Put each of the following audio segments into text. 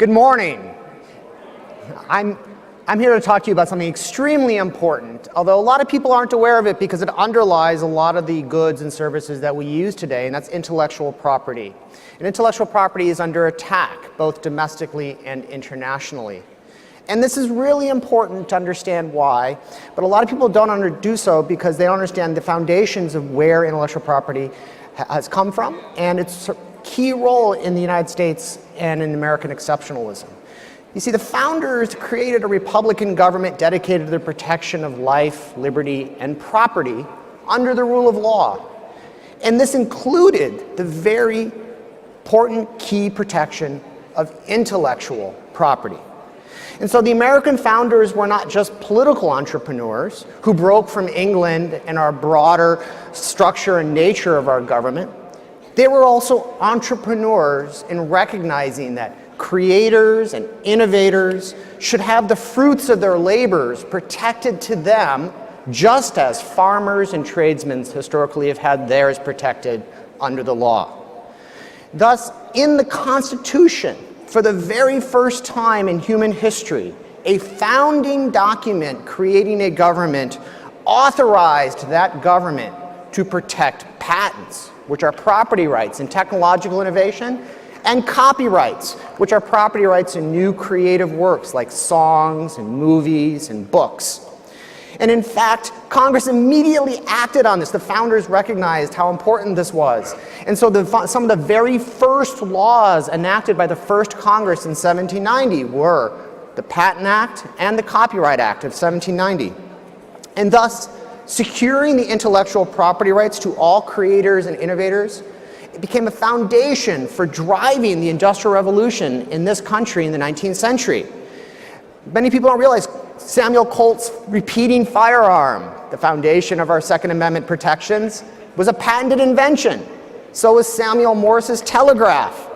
Good morning. I'm here to talk to you about something extremely important, although a lot of people aren't aware of it because it underlies a lot of the goods and services that we use today, and that's intellectual property. And intellectual property is under attack, both domestically and internationally. And this is really important to understand why, but a lot of people don't do so because they don't understand the foundations of where intellectual property has come from and its key role in the United States and in American exceptionalism. You see, the founders created a republican government dedicated to the protection of life, liberty, and property under the rule of law. And this included the very important key protection of intellectual property. And so the American founders were not just political entrepreneurs who broke from England and our broader structure and nature of our government. They were also entrepreneurs in recognizing that creators and innovators should have the fruits of their labors protected to them, just as farmers and tradesmen historically have had theirs protected under the law. Thus, in the Constitution, for the very first time in human history, a founding document creating a government authorized that government to protect patents, which are property rights in technological innovation, and copyrights, which are property rights in new creative works like songs and movies and books. And in fact, Congress immediately acted on this. The founders recognized how important this was. And so some of the very first laws enacted by the first Congress in 1790 were the Patent Act and the Copyright Act of 1790. And thus, securing the intellectual property rights to all creators and innovators, it became a foundation for driving the Industrial Revolution in this country in the 19th century. Many people don't realize Samuel Colt's repeating firearm, the foundation of our Second Amendment protections, was a patented invention. So was Samuel Morse's telegraph,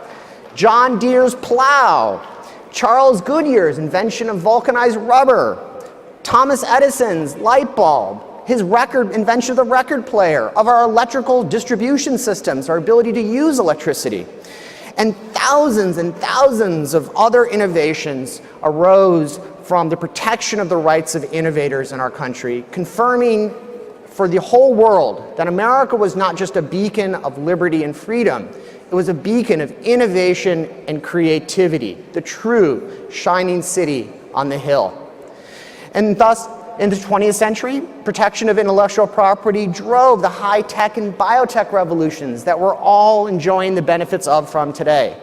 John Deere's plow, Charles Goodyear's invention of vulcanized rubber, Thomas Edison's light bulb, his invention of the record player, of our electrical distribution systems, our ability to use electricity. And thousands of other innovations arose from the protection of the rights of innovators in our country, confirming for the whole world that America was not just a beacon of liberty and freedom, it was a beacon of innovation and creativity, the true shining city on the hill. And thus, in the 20th century, protection of intellectual property drove the high-tech and biotech revolutions that we're all enjoying the benefits of from today.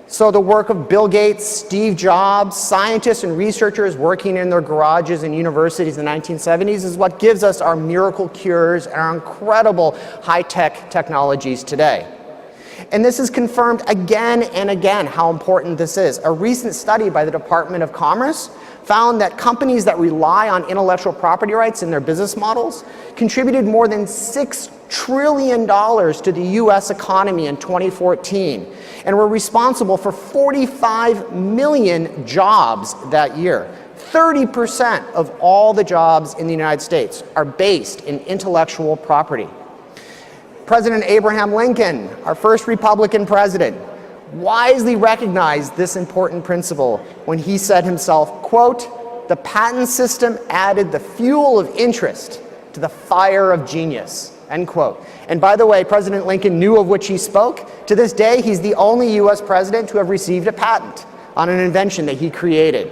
So the work of Bill Gates, Steve Jobs, scientists and researchers working in their garages and universities in the 1970s is what gives us our miracle cures and our incredible high-tech technologies today. And this is confirmed again and again how important this is. A recent study by the Department of Commerce found that companies that rely on intellectual property rights in their business models contributed more than $6 trillion to the US economy in 2014 and were responsible for 45 million jobs that year. 30% of all the jobs in the United States are based in intellectual property. President Abraham Lincoln, our first Republican president, wisely recognized this important principle when he said himself, quote, "The patent system added the fuel of interest to the fire of genius," end quote. And by the way, President Lincoln knew of which he spoke. To this day, he's the only US president to have received a patent on an invention that he created.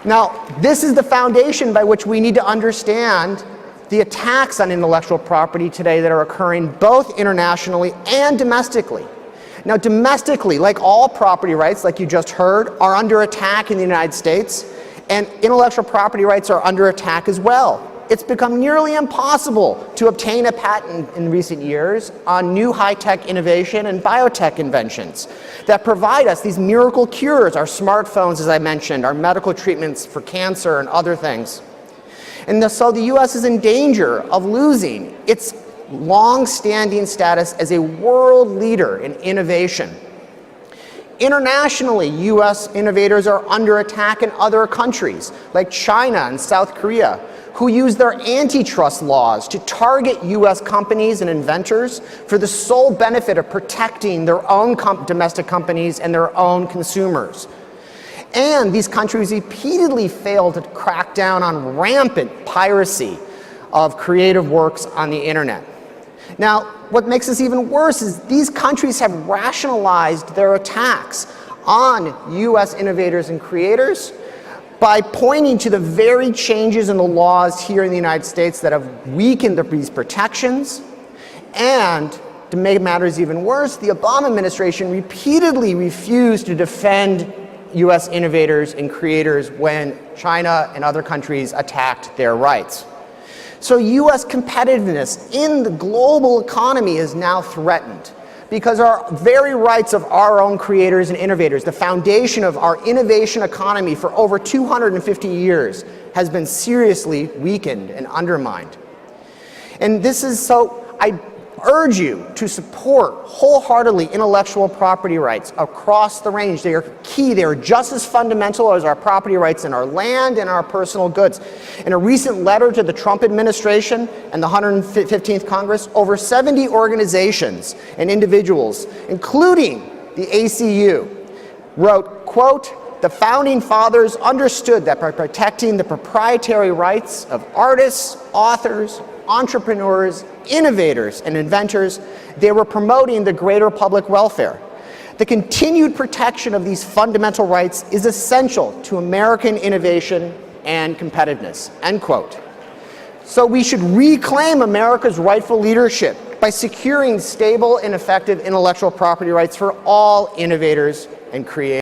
Now, this is the foundation by which we need to understand the attacks on intellectual property today that are occurring both internationally and domestically. Now, domestically, like all property rights, like you just heard, are under attack in the United States, and intellectual property rights are under attack as well. It's become nearly impossible to obtain a patent in recent years on new high-tech innovation and biotech inventions that provide us these miracle cures, our smartphones, as I mentioned, our medical treatments for cancer and other things. And so the US is in danger of losing its long-standing status as a world leader in innovation. Internationally, US innovators are under attack in other countries, like China and South Korea, who use their antitrust laws to target US companies and inventors for the sole benefit of protecting their own domestic companies and their own consumers. And these countries repeatedly fail to crack down on rampant piracy of creative works on the internet. Now, what makes this even worse is these countries have rationalized their attacks on US innovators and creators by pointing to the very changes in the laws here in the United States that have weakened these protections. And to make matters even worse, the Obama administration repeatedly refused to defend US innovators and creators when China and other countries attacked their rights. So US competitiveness in the global economy is now threatened because our very rights of our own creators and innovators, the foundation of our innovation economy for over 250 years, has been seriously weakened and undermined. And this is so, I urge you to support wholeheartedly intellectual property rights across the range. They are key. They are just as fundamental as our property rights in our land and our personal goods. In a recent letter to the Trump administration and the 115th Congress, over 70 organizations and individuals, including the ACU, wrote, quote, "The founding fathers understood that by protecting the proprietary rights of artists, authors, entrepreneurs, innovators, and inventors, they were promoting the greater public welfare. The continued protection of these fundamental rights is essential to American innovation and competitiveness," end quote. So we should reclaim America's rightful leadership by securing stable and effective intellectual property rights for all innovators and creators.